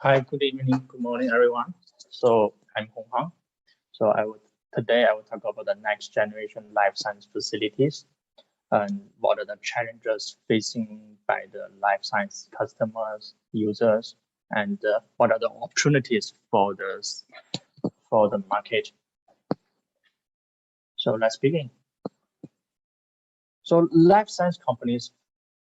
Hi, good evening, good morning, everyone. So I'm Honghang. Today I will talk about the next generation life science facilities and what are the challenges facing by the life science customers, users, and what are the opportunities for the market. So let's begin. So life science companies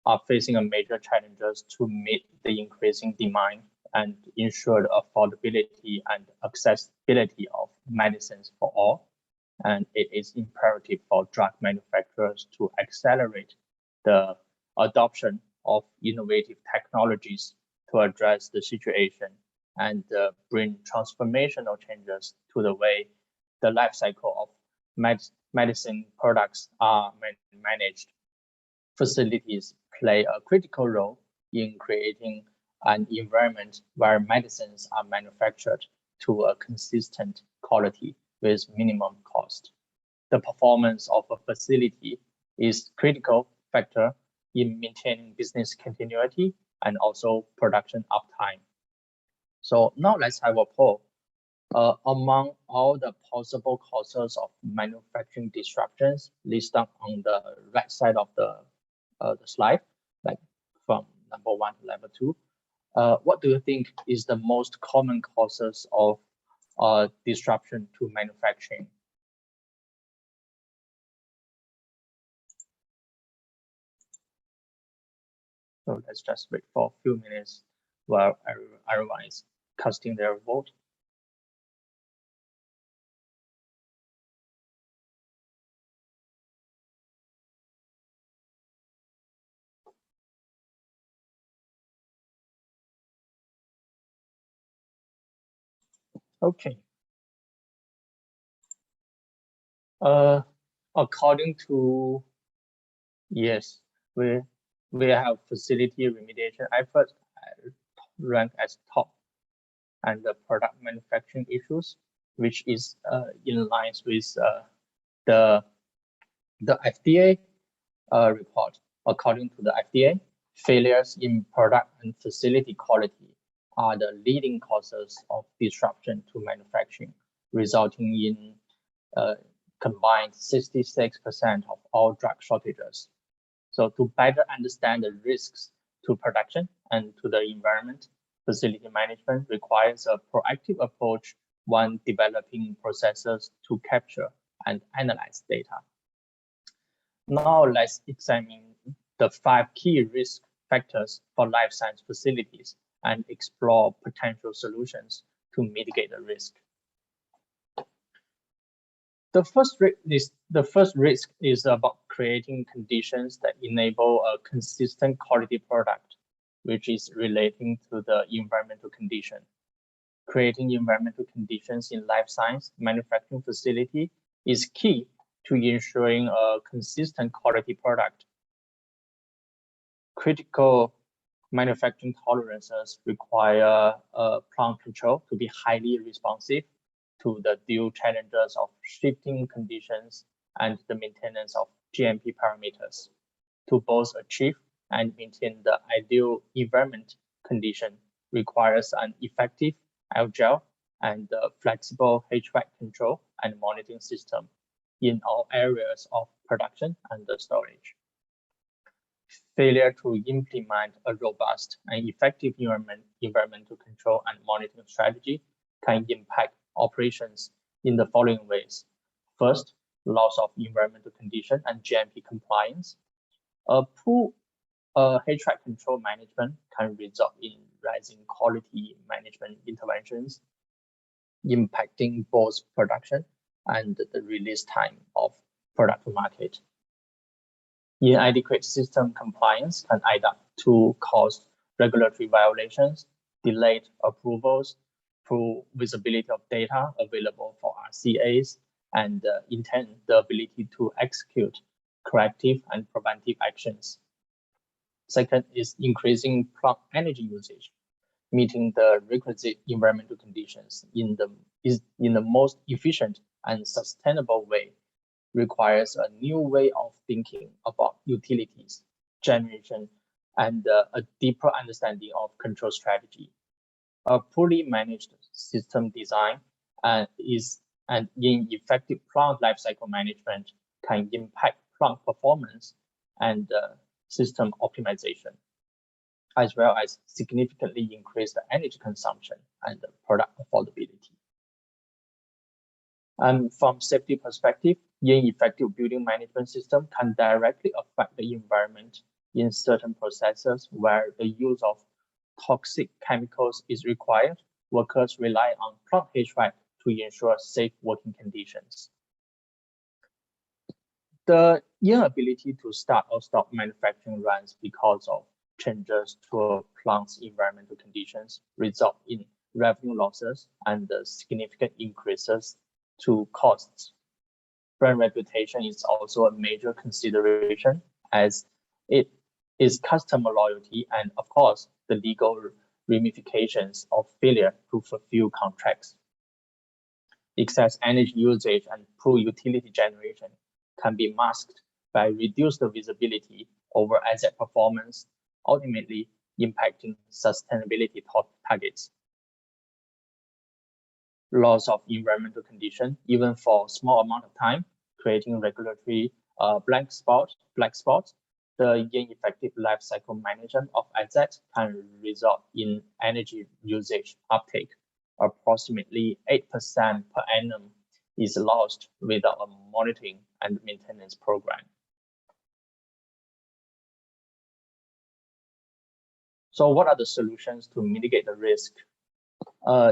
are facing a major challenges to meet the increasing demand and ensure the affordability and accessibility of medicines for all. And it is imperative for drug manufacturers to accelerate the adoption of innovative technologies to address the situation and bring transformational changes to the way the life cycle of medicine products are managed. Facilities play a critical role in creating an environment where medicines are manufactured to a consistent quality with minimum cost. The performance of a facility is critical factor in maintaining business continuity and also production uptime. So now let's have a poll. Among all the possible causes of manufacturing disruptions listed on the right side of the slide, like from number 1 to number 2, what do you think is the most common causes of disruption to manufacturing? So let's just wait for a few minutes while everyone is casting their vote. Okay. According to, yes, we have facility remediation efforts ranked as top, and the product manufacturing issues, which is in line with the FDA report. According to the FDA, failures in product and facility quality are the leading causes of disruption to manufacturing, resulting in combined 66% of all drug shortages. So to better understand the risks to production and to the environment, facility management requires a proactive approach when developing processes to capture and analyze data. Now let's examine the 5 key risk factors for life science facilities and explore potential solutions to mitigate the risk. The first risk is about creating conditions that enable a consistent quality product, which is relating to the environmental condition. Creating environmental conditions in life science manufacturing facility is key to ensuring a consistent quality product. Critical manufacturing tolerances require plant control to be highly responsive to the dual challenges of shifting conditions and the maintenance of GMP parameters. To both achieve and maintain the ideal environment condition requires an effective, agile, and flexible HVAC control and monitoring system in all areas of production and storage. Failure to implement a robust and effective environmental control and monitoring strategy can impact operations in the following ways. First, loss of environmental condition and GMP compliance. A poor HVAC control management can result in rising quality management interventions, impacting both production and the release time of product to market. Inadequate system compliance can add up to cause regulatory violations, delayed approvals, poor visibility of data available for RCAs, and intend the ability to execute corrective and preventive actions. Second is increasing plant energy usage. Meeting the requisite environmental conditions in the most efficient and sustainable way requires a new way of thinking about utilities, generation, and a deeper understanding of control strategy. A poorly managed system design and ineffective plant lifecycle management can impact plant performance and system optimization, as well as significantly increase the energy consumption and the product affordability. And from safety perspective, ineffective building management system can directly affect the environment in certain processes where the use of toxic chemicals is required. Workers rely on plant HVAC to ensure safe working conditions. The inability to start or stop manufacturing runs because of changes to a plant's environmental conditions result in revenue losses and significant increases to costs. Brand reputation is also a major consideration, as it is customer loyalty and, of course, the legal ramifications of failure to fulfill contracts. Excess energy usage and poor utility generation can be masked by reduced visibility over asset performance, ultimately impacting sustainability targets. Loss of environmental condition, even for a small amount of time, creating regulatory black spots. The ineffective life cycle management of assets can result in energy usage uptake. Approximately 8% per annum is lost without a monitoring and maintenance program. So what are the solutions to mitigate the risk?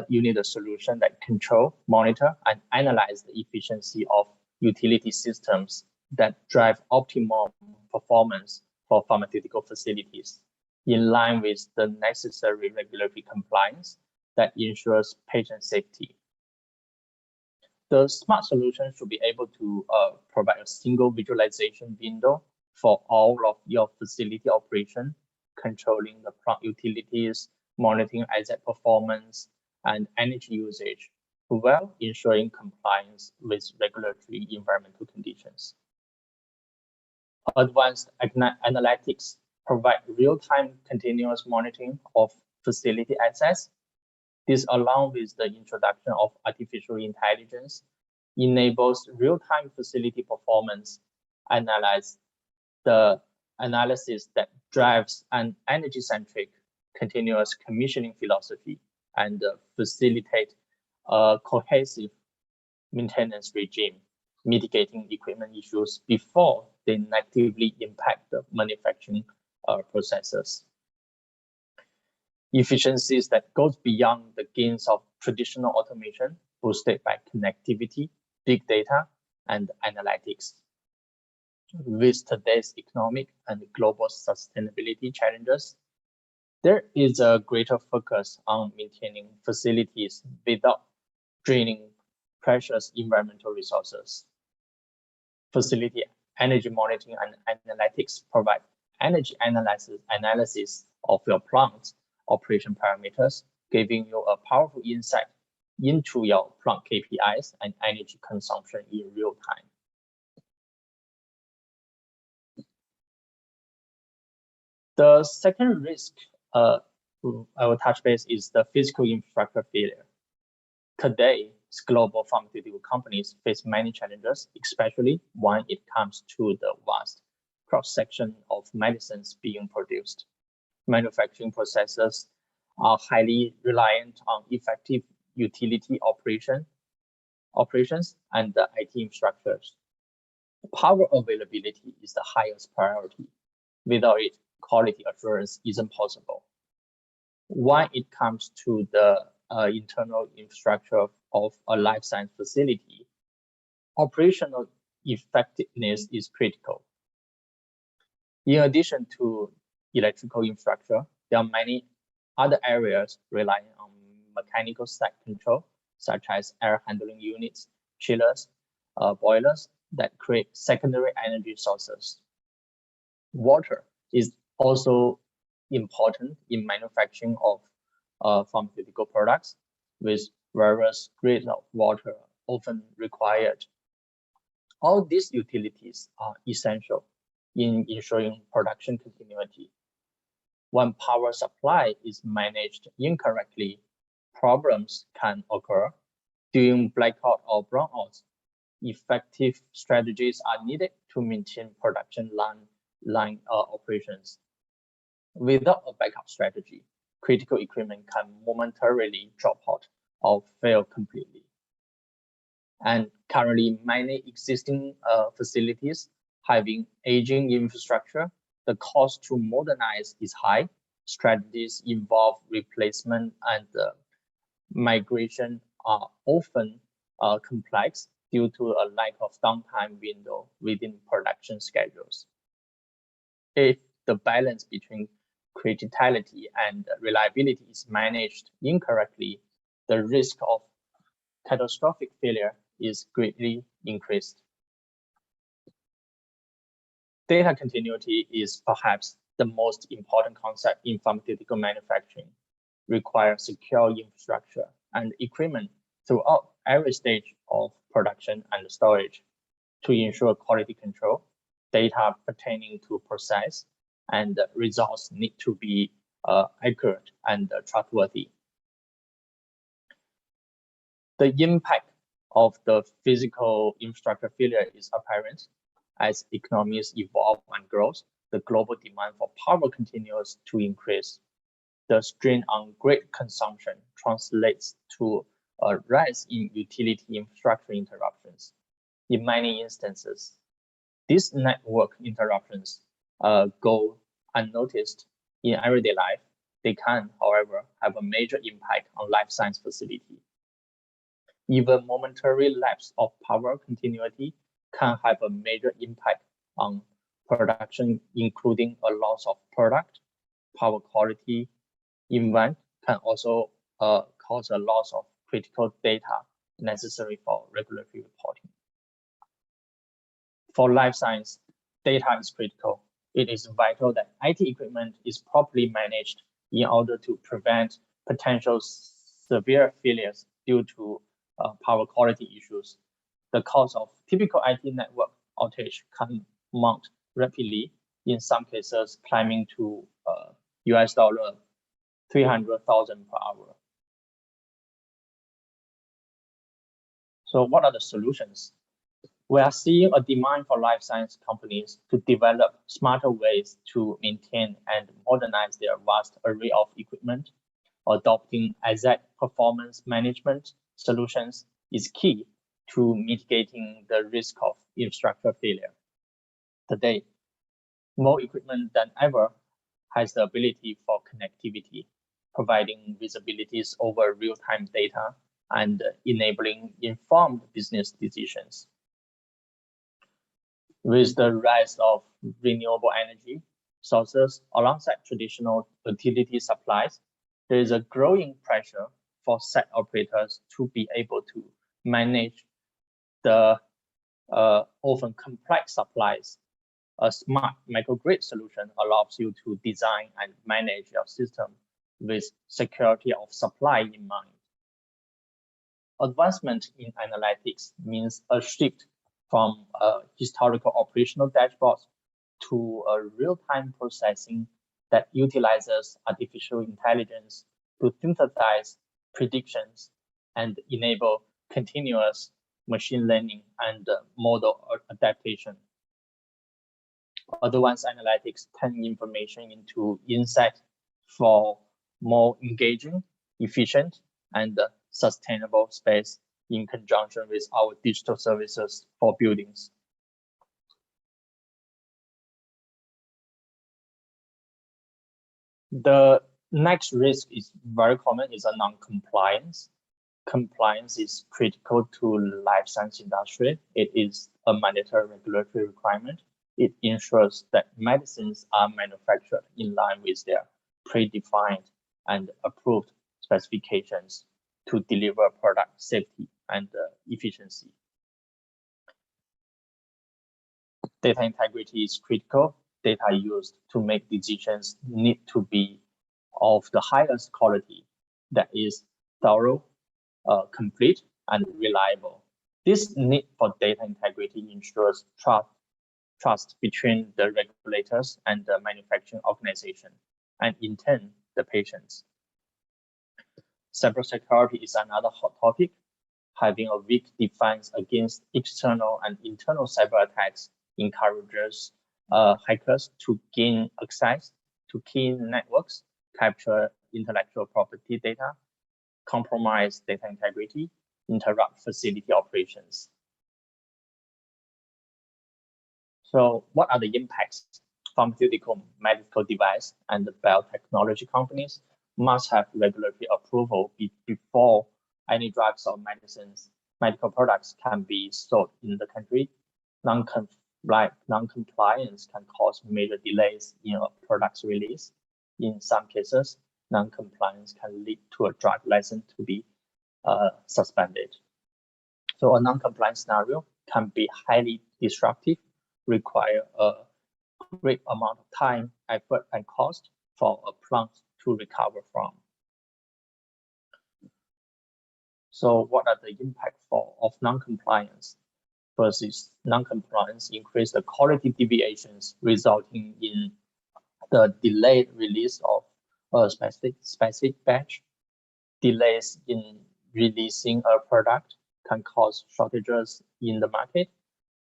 You need a solution that control, monitor, and analyze the efficiency of utility systems that drive optimal performance for pharmaceutical facilities, in line with the necessary regulatory compliance that ensures patient safety. The smart solution should be able to provide a single visualization window for all of your facility operation, controlling the plant utilities, monitoring asset performance, and energy usage, while ensuring compliance with regulatory environmental conditions. Advanced analytics provide real-time continuous monitoring of facility assets. This, along with the introduction of artificial intelligence, enables real-time facility performance analysis that drives an energy-centric continuous commissioning philosophy and facilitate a cohesive maintenance regime, mitigating equipment issues before they negatively impact the manufacturing processes. Efficiencies that goes beyond the gains of traditional automation, boosted by connectivity, big data, and analytics. With today's economic and global sustainability challenges, there is a greater focus on maintaining facilities without draining precious environmental resources. Facility energy monitoring and analytics provide energy analysis of your plant's operation parameters, giving you a powerful insight into your plant KPIs and energy consumption in real time. The second risk I will touch base is the physical infrastructure failure. Today, global pharmaceutical companies face many challenges, especially when it comes to the vast cross-section of medicines being produced. Manufacturing processes are highly reliant on effective utility operations and the IT infrastructures. Power availability is the highest priority. Without it, quality assurance isn't possible. When it comes to the internal infrastructure of a life science facility, operational effectiveness is critical. In addition to electrical infrastructure, there are many other areas relying on mechanical site control, such as air handling units, chillers, boilers that create secondary energy sources. Water is also important in manufacturing of pharmaceutical products, with various grades of water often required. All these utilities are essential in ensuring production continuity. When power supply is managed incorrectly, problems can occur during blackout or brownouts. Effective strategies are needed to maintain production line operations. Without a backup strategy, critical equipment can momentarily drop out or fail completely. And currently, many existing facilities having aging infrastructure, the cost to modernize is high. Strategies involve replacement and migration are often complex due to a lack of downtime window within production schedules. If the balance between criticality and reliability is managed incorrectly, the risk of catastrophic failure is greatly increased. Data continuity is perhaps the most important concept in pharmaceutical manufacturing, requires secure infrastructure and equipment throughout every stage of production and storage to ensure quality control. Data pertaining to process and results need to be accurate and trustworthy. The impact of the physical infrastructure failure is apparent. As economies evolve and grow, the global demand for power continues to increase. The strain on grid consumption translates to a rise in utility infrastructure interruptions. In many instances, these network interruptions go unnoticed in everyday life. They can, however, have a major impact on life science facility. Even momentary lapse of power continuity can have a major impact on production, including a loss of product, power quality. Event can also cause a loss of critical data necessary for regulatory reporting. For life science, data is critical. It is vital that IT equipment is properly managed in order to prevent potential severe failures due to power quality issues. The cost of typical IT network outage can mount rapidly, in some cases climbing to US $300,000 per hour. So what are the solutions? We are seeing a demand for life science companies to develop smarter ways to maintain and modernize their vast array of equipment. Adopting exact performance management solutions is key to mitigating the risk of infrastructure failure. Today, more equipment than ever has the ability for connectivity, providing visibilities over real-time data and enabling informed business decisions. With the rise of renewable energy sources alongside traditional utility supplies, there is a growing pressure for site operators to be able to manage the often complex supplies. A smart microgrid solution allows you to design and manage your system with security of supply in mind. Advancement in analytics means a shift from historical operational dashboards to a real-time processing that utilizes artificial intelligence to synthesize predictions and enable continuous machine learning and model adaptation. Advanced analytics turn information into insight for more engaging, efficient, and sustainable space in conjunction with our digital services for buildings. The next risk is very common, is a non-compliance. Compliance is critical to life science industry. It is a mandatory regulatory requirement. It ensures that medicines are manufactured in line with their predefined and approved specifications to deliver product safety and efficiency. Data integrity is critical. Data used to make decisions need to be of the highest quality, that is thorough, complete, and reliable. This need for data integrity ensures trust between the regulators and the manufacturing organization, and in turn, the patients. Cybersecurity is another hot topic. Having a weak defense against external and internal cyber attacks encourages hackers to gain access to key networks, capture intellectual property data, compromise data integrity, interrupt facility operations. So what are the impacts? Pharmaceutical, medical device, and biotechnology companies must have regulatory approval before any drugs or medical products can be sold in the country. Non-compliance can cause major delays in a product's release. In some cases, non-compliance can lead to a drug license to be suspended. So a non-compliance scenario can be highly disruptive, require a great amount of time, effort, and cost for a plant to recover from. So what are the impacts of non-compliance? First is non-compliance increase the quality deviations, resulting in the delayed release of a specific batch. Delays in releasing a product can cause shortages in the market.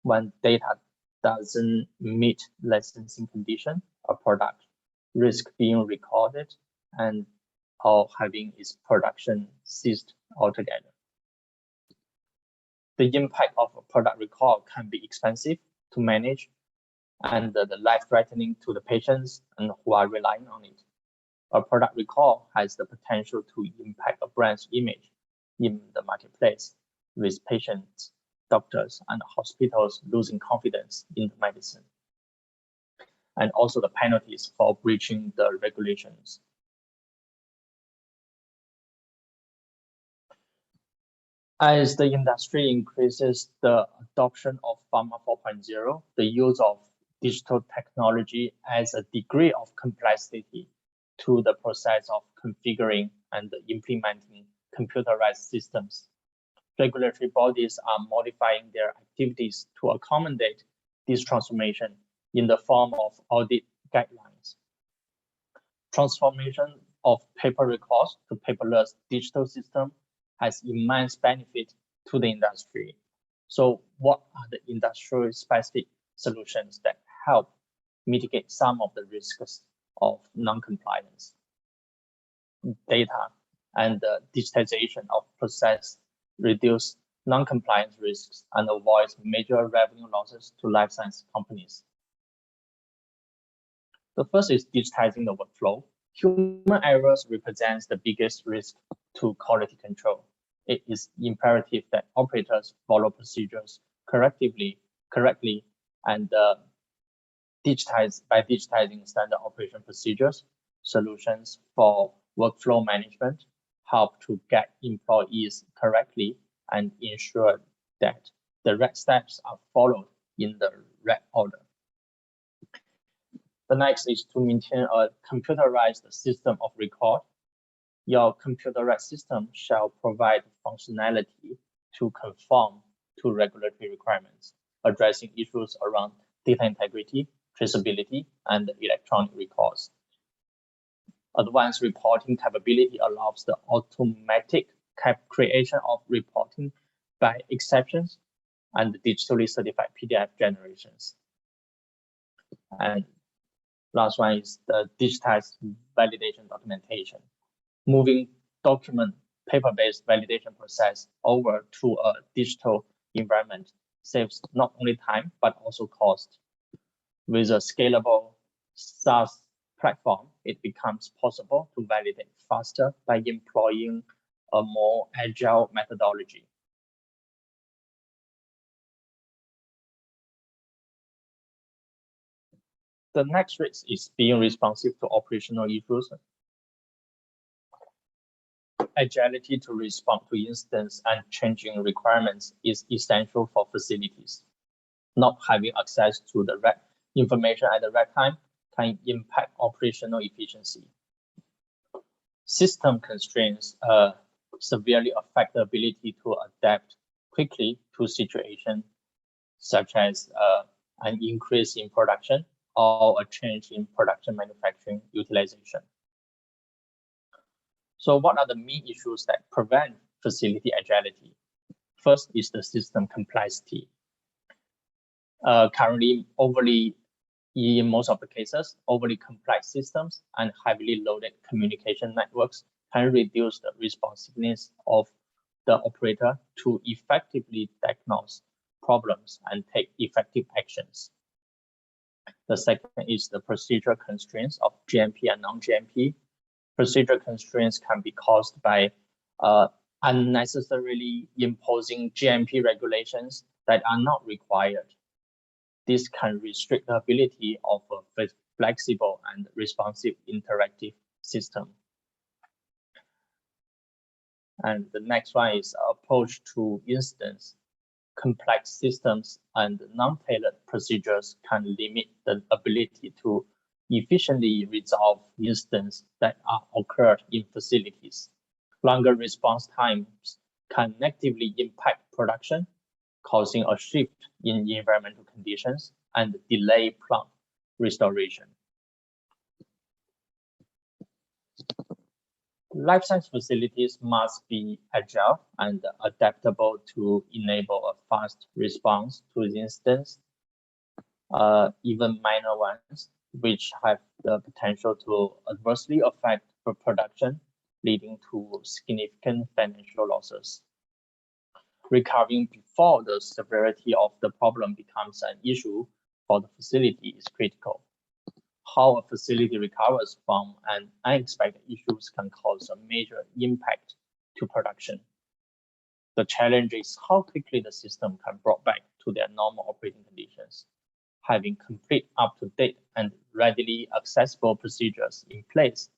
When data doesn't meet licensing condition, a product risk being recorded and or having its production ceased altogether. The impact of a product recall can be expensive to manage and life-threatening to the patients and who are relying on it. A product recall has the potential to impact a brand's image in the marketplace, with patients, doctors, and hospitals losing confidence in the medicine. And also the penalties for breaching the regulations. As the industry increases the adoption of Pharma 4.0, the use of digital technology adds a degree of complexity to the process of configuring and implementing computerized systems. Regulatory bodies are modifying their activities to accommodate this transformation in the form of audit guidelines. Transformation of paper records to paperless digital system has immense benefit to the industry. So what are the industrial specific solutions that help mitigate some of the risks of non-compliance? Data and the digitization of process reduce non-compliance risks and avoids major revenue losses to life science companies. The first is digitizing the workflow. Human errors represents the biggest risk to quality control. It is imperative that operators follow procedures correctly and by digitizing standard operation procedures, solutions for workflow management help to get employees correctly and ensure that the right steps are followed in the right order. The next is to maintain a computerized system of record. Your computerized system shall provide functionality to conform to regulatory requirements, addressing issues around data integrity, traceability, and electronic records. Advanced reporting capability allows the automatic creation of reporting by exceptions and digitally certified PDF generations. And last one is the digitized validation documentation. Moving document paper-based validation process over to a digital environment saves not only time, but also cost. With a scalable SaaS platform, it becomes possible to validate faster by employing a more agile methodology. The next risk is being responsive to operational issues. Agility to respond to incidents and changing requirements is essential for facilities. Not having access to the right information at the right time can impact operational efficiency. System constraints severely affect the ability to adapt quickly to situations such as an increase in production or a change in production manufacturing utilization. So what are the main issues that prevent facility agility? First is the system complexity. Currently, in most of the cases, overly complex systems and heavily loaded communication networks can reduce the responsiveness of the operator to effectively diagnose problems and take effective actions. The second is the procedural constraints of GMP and non-GMP. Procedural constraints can be caused by unnecessarily imposing GMP regulations that are not required. This can restrict the ability of a flexible and responsive interactive system. And the next one is approach to instance. Complex systems and non-tailored procedures can limit the ability to efficiently resolve instances that are occurred in facilities. Longer response times can negatively impact production, causing a shift in environmental conditions and delay plant restoration. Life science facilities must be agile and adaptable to enable a fast response to incidents, even minor ones, which have the potential to adversely affect the production, leading to significant financial losses. Recovering before the severity of the problem becomes an issue for the facility is critical. How a facility recovers from an unexpected issues can cause a major impact to production. The challenge is how quickly the system can brought back to their normal operating conditions. Having complete, up-to-date, and readily accessible procedures in place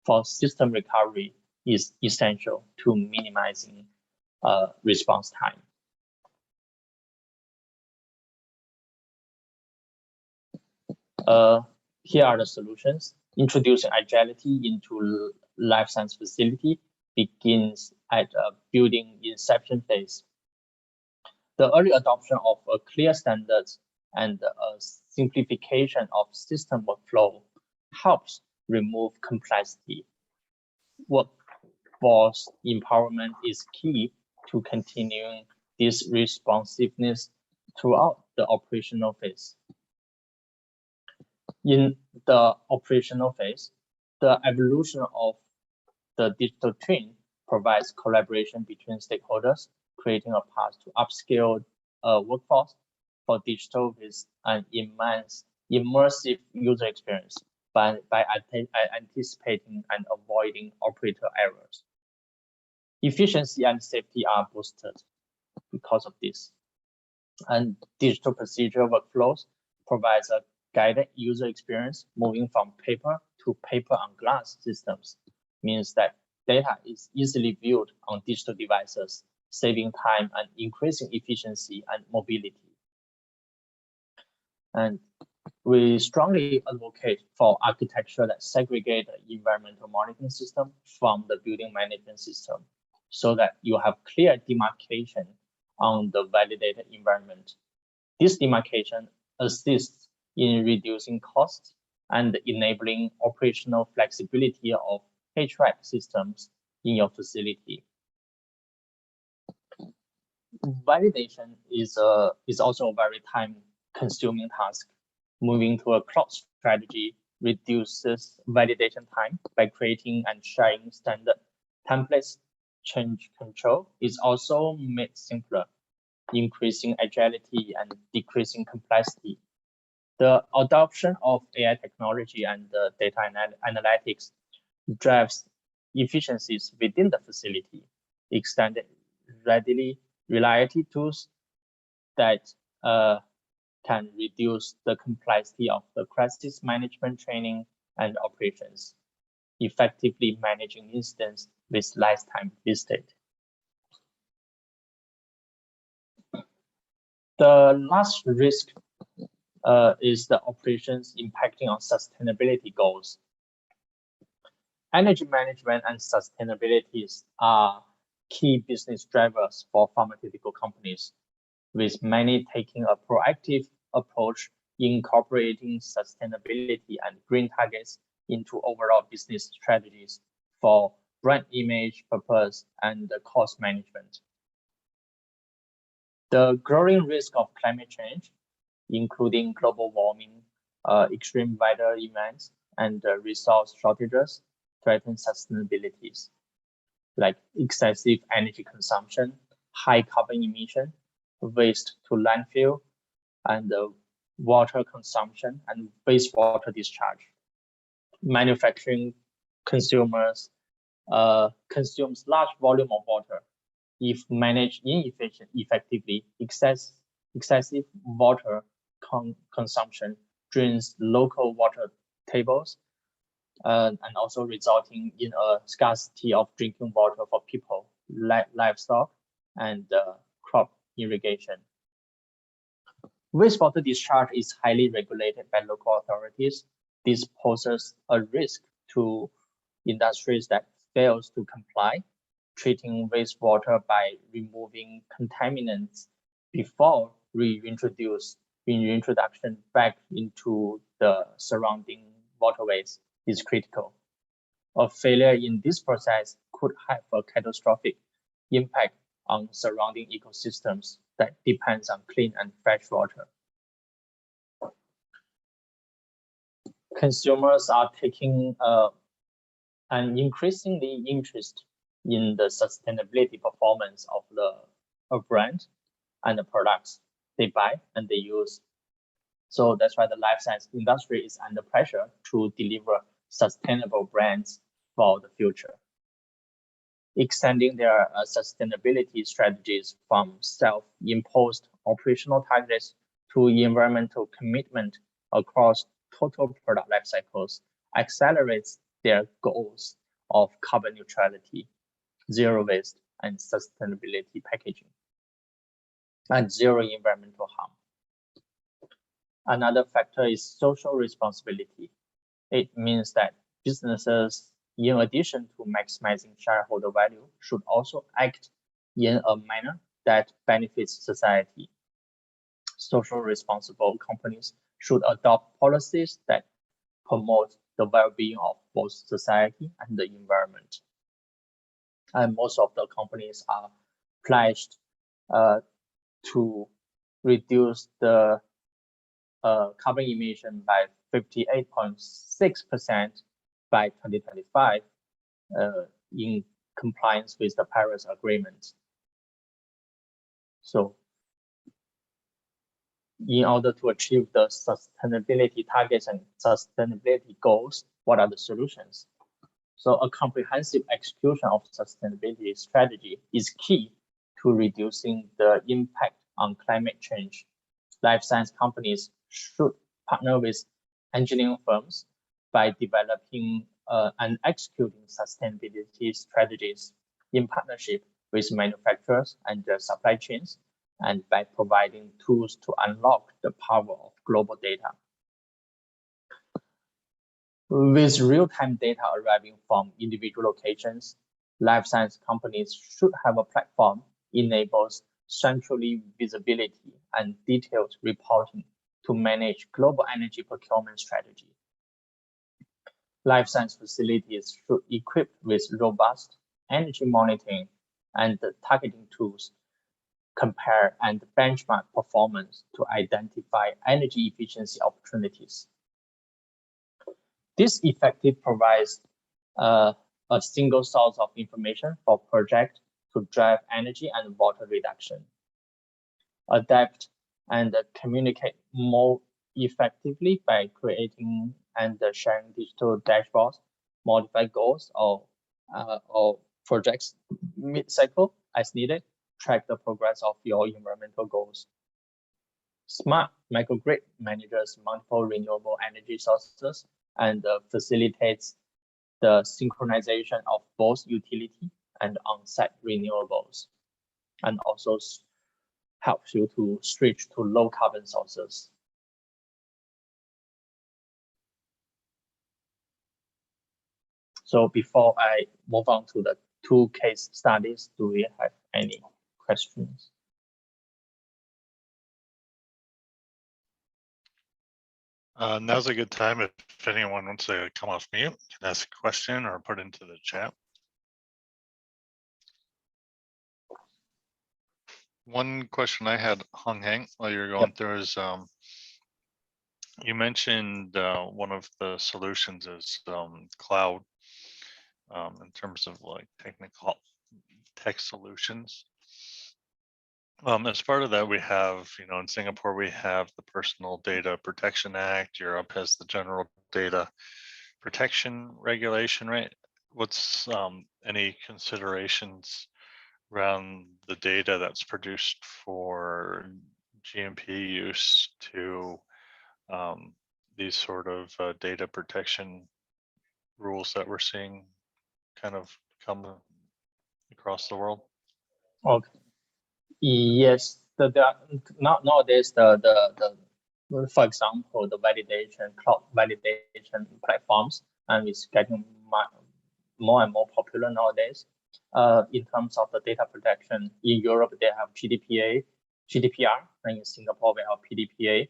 for system recovery is essential to minimizing response time. Here are the solutions. Introducing agility into life science facility begins at a building inception phase. The early adoption of a clear standards and a simplification of system workflow helps remove complexity. Workforce empowerment is key to continuing this responsiveness throughout the operational phase. In the operational phase, the evolution of the digital twin provides collaboration between stakeholders, creating a path to upscale workforce for digital with an immersive user experience by anticipating and avoiding operator errors. Efficiency and safety are boosted because of this. And digital procedural workflows provides a guided user experience. Moving from paper to paper on glass systems means that data is easily viewed on digital devices, saving time and increasing efficiency and mobility. And we strongly advocate for architecture that segregate the environmental monitoring system from the building management system so that you have clear demarcation on the validated environment. This demarcation assists in reducing costs and enabling operational flexibility of HVAC systems in your facility. Validation is also a very time-consuming task. Moving to a cloud strategy reduces validation time by creating and sharing standard templates. Change control is also made simpler, increasing agility and decreasing complexity. The adoption of AI technology and data analytics drives efficiencies within the facility. Extended reliability tools that can reduce the complexity of the crisis management training and operations, effectively managing incidents with less time wasted. The last risk is the operations impacting on sustainability goals. Energy management and sustainability are key business drivers for pharmaceutical companies, with many taking a proactive approach incorporating sustainability and green targets into overall business strategies for brand image, purpose, and cost management. The growing risk of climate change, including global warming, extreme weather events, and resource shortages, threaten sustainability, like excessive energy consumption, high carbon emission, waste to landfill, and water consumption and wastewater discharge. Manufacturing consumes large volume of water. If managed effectively, excessive water consumption drains local water tables and also resulting in a scarcity of drinking water for people, livestock, and crop irrigation. Wastewater discharge is highly regulated by local authorities. This poses a risk to industries that fails to comply, treating wastewater by removing contaminants before reintroduction back into the surrounding waterways is critical. A failure in this process could have a catastrophic impact on surrounding ecosystems that depends on clean and fresh water. Consumers are taking an increasingly interest in the sustainability performance of a brand and the products they buy and they use. So that's why the life science industry is under pressure to deliver sustainable brands for the future. Extending their sustainability strategies from self-imposed operational targets to environmental commitment across total product life cycles accelerates their goals of carbon neutrality, zero waste, and sustainability packaging, and zero environmental harm. Another factor is social responsibility. It means that businesses, in addition to maximizing shareholder value, should also act in a manner that benefits society. Social responsible companies should adopt policies that promote the well-being of both society and the environment. And most of the companies are pledged to reduce the carbon emission by 58.6% by 2025 in compliance with the Paris Agreement. So in order to achieve the sustainability targets and sustainability goals, what are the solutions? So a comprehensive execution of sustainability strategy is key to reducing the impact on climate change. Life science companies should partner with engineering firms by developing and executing sustainability strategies in partnership with manufacturers and their supply chains, and by providing tools to unlock the power of global data. With real-time data arriving from individual locations, life science companies should have a platform enables centrally visibility and detailed reporting to manage global energy procurement strategy. Life science facilities should be equipped with robust energy monitoring and targeting tools, compare and benchmark performance to identify energy efficiency opportunities. This effectively provides a single source of information for projects to drive energy and water reduction, adapt and communicate more effectively by creating and sharing digital dashboards, modify goals or projects mid-cycle as needed, track the progress of your environmental goals. Smart microgrid manages multiple renewable energy sources and facilitates the synchronization of both utility and on-site renewables, and also helps you to switch to low carbon sources. So before I move on to the 2 case studies, do we have any questions? Now's a good time if anyone wants to come off mute, can ask a question or put into the chat. One question I had, Honghang, while you're going through is, you mentioned one of the solutions is cloud in terms of like technical tech solutions. As part of that, we have, in Singapore, we have the Personal Data Protection Act. Europe has the General Data Protection Regulation, right? What's any considerations around the data that's produced for GMP use to these sort of data protection rules that we're seeing kind of come across the world? Okay. Yes, nowadays for example, the cloud validation platforms, and it's getting more and more popular nowadays. In terms of the data protection, in Europe they have GDPR, and in Singapore we have PDPA.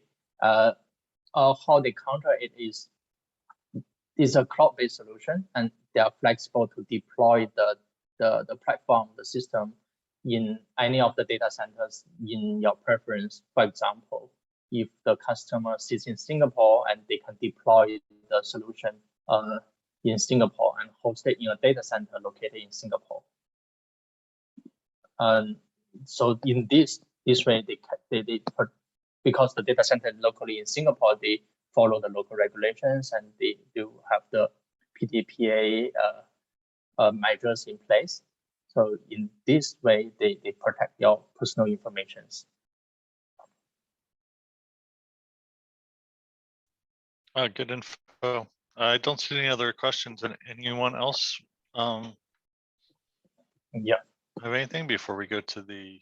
How they counter it is a cloud-based solution, and they are flexible to deploy the platform, the system, in any of the data centers in your preference. For example, if the customer sits in Singapore and they can deploy the solution in Singapore and host it in a data center located in Singapore. So in this way, because the data center is locally in Singapore, they follow the local regulations and they do have the PDPA measures in place. So in this way, they protect your personal information. Good info. I don't see any other questions. Anyone else have anything before we go to the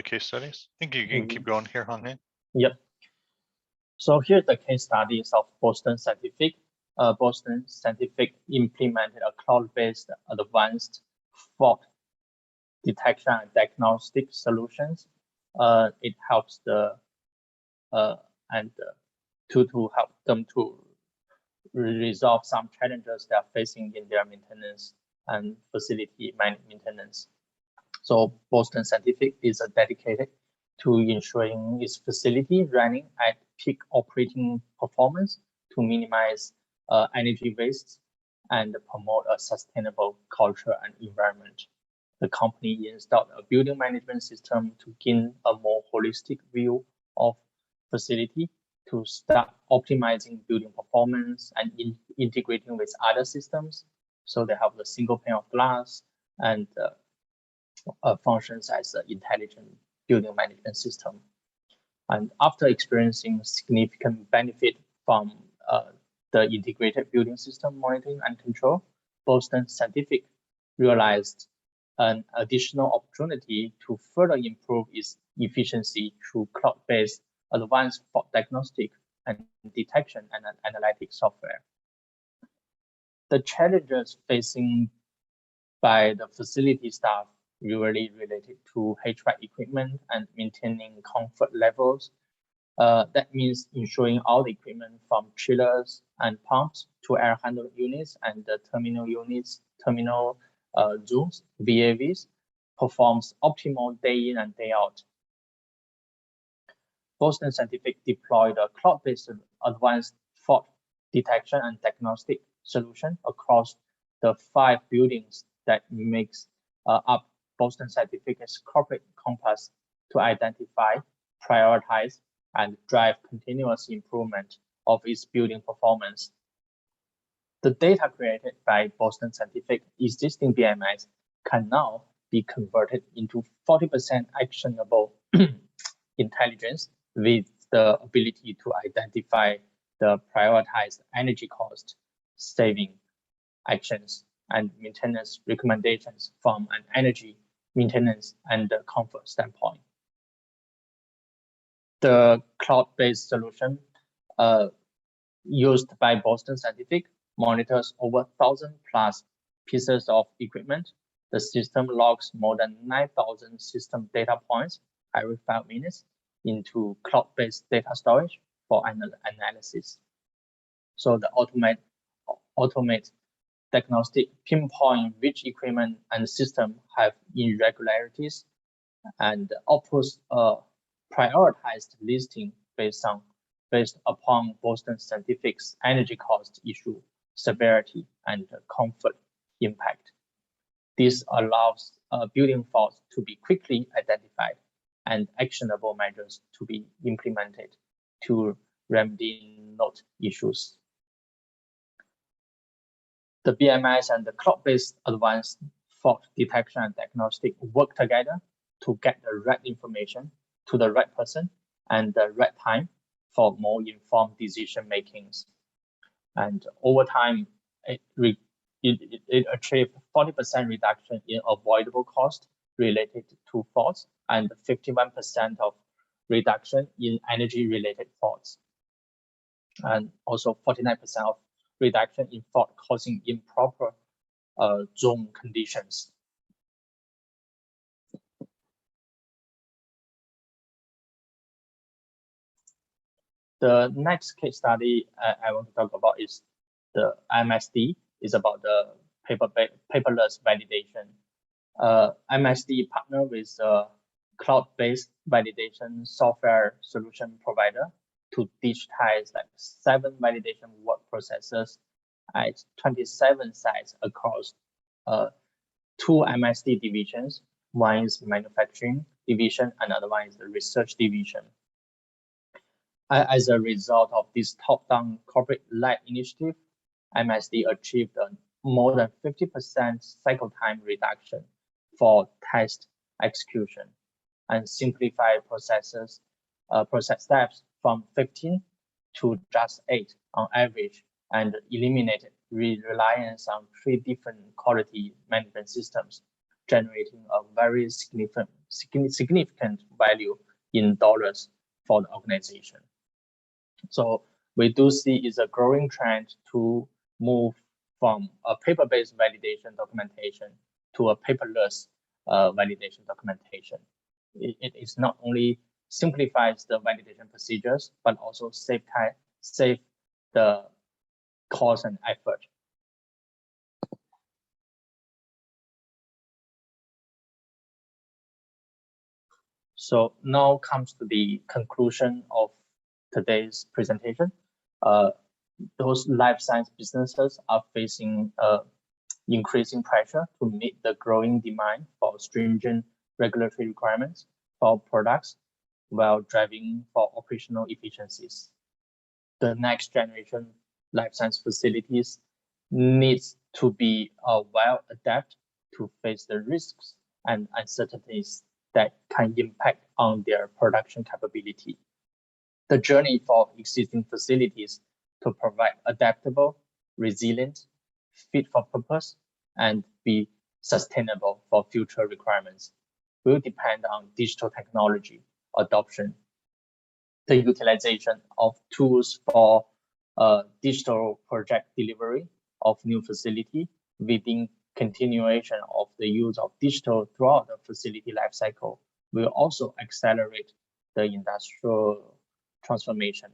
case studies? I think you can keep going here, Honghang. Yep. So here's the case studies of Boston Scientific. Boston Scientific implemented a cloud-based advanced fault detection and diagnostic solutions. It helps to help them to resolve some challenges they are facing in their maintenance and facility maintenance. So Boston Scientific is dedicated to ensuring its facility running at peak operating performance to minimize energy waste and promote a sustainable culture and environment. The company installed a building management system to gain a more holistic view of facility, to start optimizing building performance and integrating with other systems. So they have the single pane of glass and functions as an intelligent building management system. And after experiencing significant benefit from the integrated building system monitoring and control, Boston Scientific realized an additional opportunity to further improve its efficiency through cloud-based advanced fault diagnostic and detection and analytics software. The challenges facing by the facility staff usually related to HVAC equipment and maintaining comfort levels. That means ensuring all the equipment from chillers and pumps to air handling units and the terminal units, terminal zooms, VAVs, performs optimal day in and day out. Boston Scientific deployed a cloud-based advanced fault detection and diagnostic solution across the 5 buildings that makes up Boston Scientific's corporate compass to identify, prioritize, and drive continuous improvement of its building performance. The data created by Boston Scientific existing BMS can now be converted into 40% actionable intelligence with the ability to identify the prioritized energy cost saving actions and maintenance recommendations from an energy, maintenance, and comfort standpoint. The cloud-based solution used by Boston Scientific monitors over 1,000 plus pieces of equipment. The system logs more than 9,000 system data points every 5 minutes into cloud-based data storage for analysis. So the automate diagnostic pinpoint which equipment and system have irregularities and outputs a prioritized listing based upon Boston Scientific's energy cost issue, severity, and comfort impact. This allows building faults to be quickly identified and actionable measures to be implemented to remedy note issues. The BMS and the cloud-based advanced fault detection and diagnostic work together to get the right information to the right person and the right time for more informed decision makings. And over time, it achieved 40% reduction in avoidable cost related to faults and 51% of reduction in energy-related faults, and also 49% of reduction in fault causing improper zone conditions. The next case study I want to talk about is the MSD, is about the paperless validation. MSD partner with a cloud-based validation software solution provider to digitize like 7 validation work processes at 27 sites across 2 MSD divisions. One is manufacturing division, and another one is the research division. As a result of this top-down corporate-led initiative, MSD achieved a more than 50% cycle time reduction for test execution and simplified process steps from 15 to just 8 on average, and eliminated reliance on 3 different quality management systems, generating a very significant value in dollars for the organization. So we do see is a growing trend to move from a paper-based validation documentation to a paperless validation documentation. It is not only simplifies the validation procedures, but also save the cost and effort. So now comes to the conclusion of today's presentation. Those life science businesses are facing increasing pressure to meet the growing demand for stringent regulatory requirements for products while driving for operational efficiencies. The next generation life science facilities needs to be well adapted to face the risks and uncertainties that can impact on their production capability. The journey for existing facilities to provide adaptable, resilient, fit for purpose, and be sustainable for future requirements will depend on digital technology adoption, the utilization of tools for digital project delivery of new facility, within continuation of the use of digital throughout the facility lifecycle will also accelerate the industrial transformation.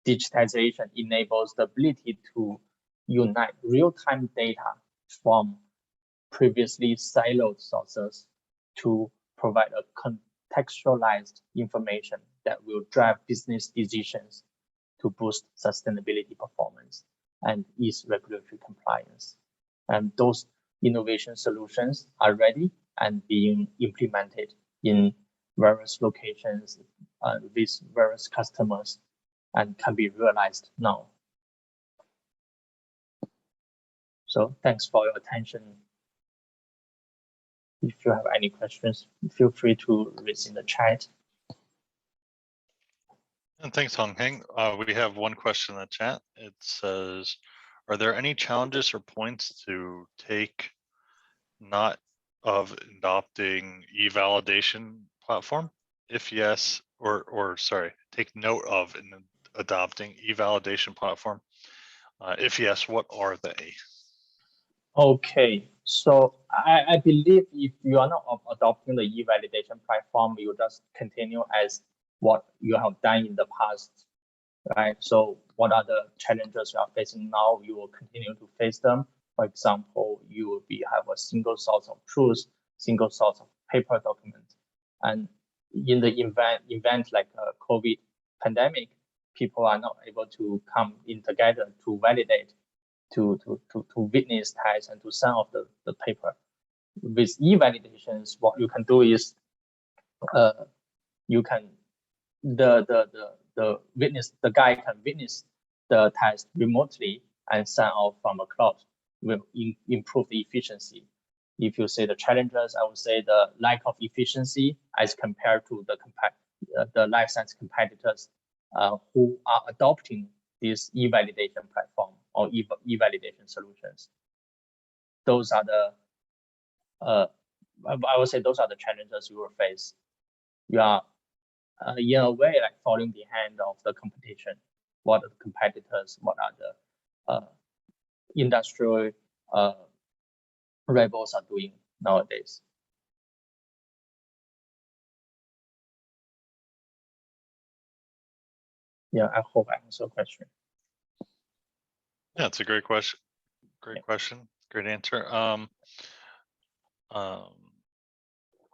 Digitization enables the ability to unite real-time data from previously siloed sources to provide a contextualized information that will drive business decisions to boost sustainability performance and ease regulatory compliance. And those innovation solutions are ready and being implemented in various locations with various customers and can be realized now. So thanks for your attention. If you have any questions, feel free to raise in the chat. And thanks, Honghang. We have one question in the chat. It says, are there any challenges or points to take not of adopting e-validation platform? If yes, or sorry, take note of in adopting e-validation platform. If yes, what are they? Okay, so I believe if you are not adopting the e-validation platform, you just continue as what you have done in the past, right? So what are the challenges you are facing now, you will continue to face them. For example, you will have a single source of truth, single source of paper documents. And in the event like a COVID pandemic, people are not able to come in together to validate, to witness tests and to sign off the paper. With e-validations, what you can do is you can the guy can witness the test remotely and sign off from a cloud, will improve the efficiency. If you say the challenges, I would say the lack of efficiency as compared to the life science competitors who are adopting this e-validation platform or e-validation solutions. Those are the I would say those are the challenges you will face. You are in a way like falling behind of the competition. What are the competitors? What are the industrial rivals are doing nowadays? Yeah, I hope I answered the question. Yeah, it's a great question. Great question. Great answer.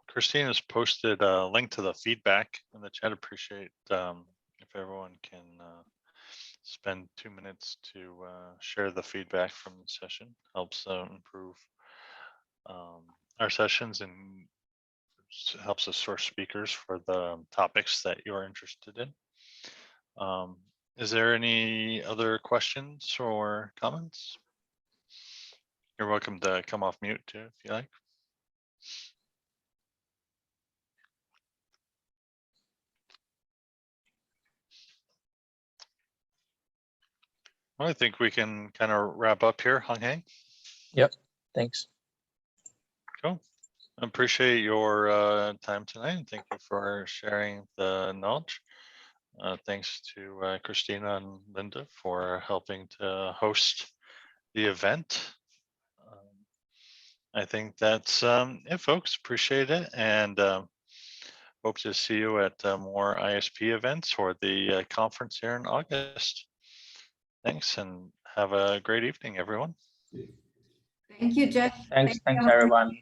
Christine has posted a link to the feedback in the chat. Appreciate if everyone can spend 2 minutes to share the feedback from the session. Helps improve our sessions and helps us source speakers for the topics that you're interested in. Is there any other questions or comments? You're welcome to come off mute too, if you like. Well, I think we can kind of wrap up here, Honghang. Yep, thanks. Cool. I appreciate your time tonight, and thank you for sharing the knowledge. Thanks to Christina and Linda for helping to host the event. I think that's it, folks. Appreciate it, and hope to see you at more ISP events or the conference here in August. Thanks, and have a great evening, everyone. Thank you, Jeff. Thanks everyone.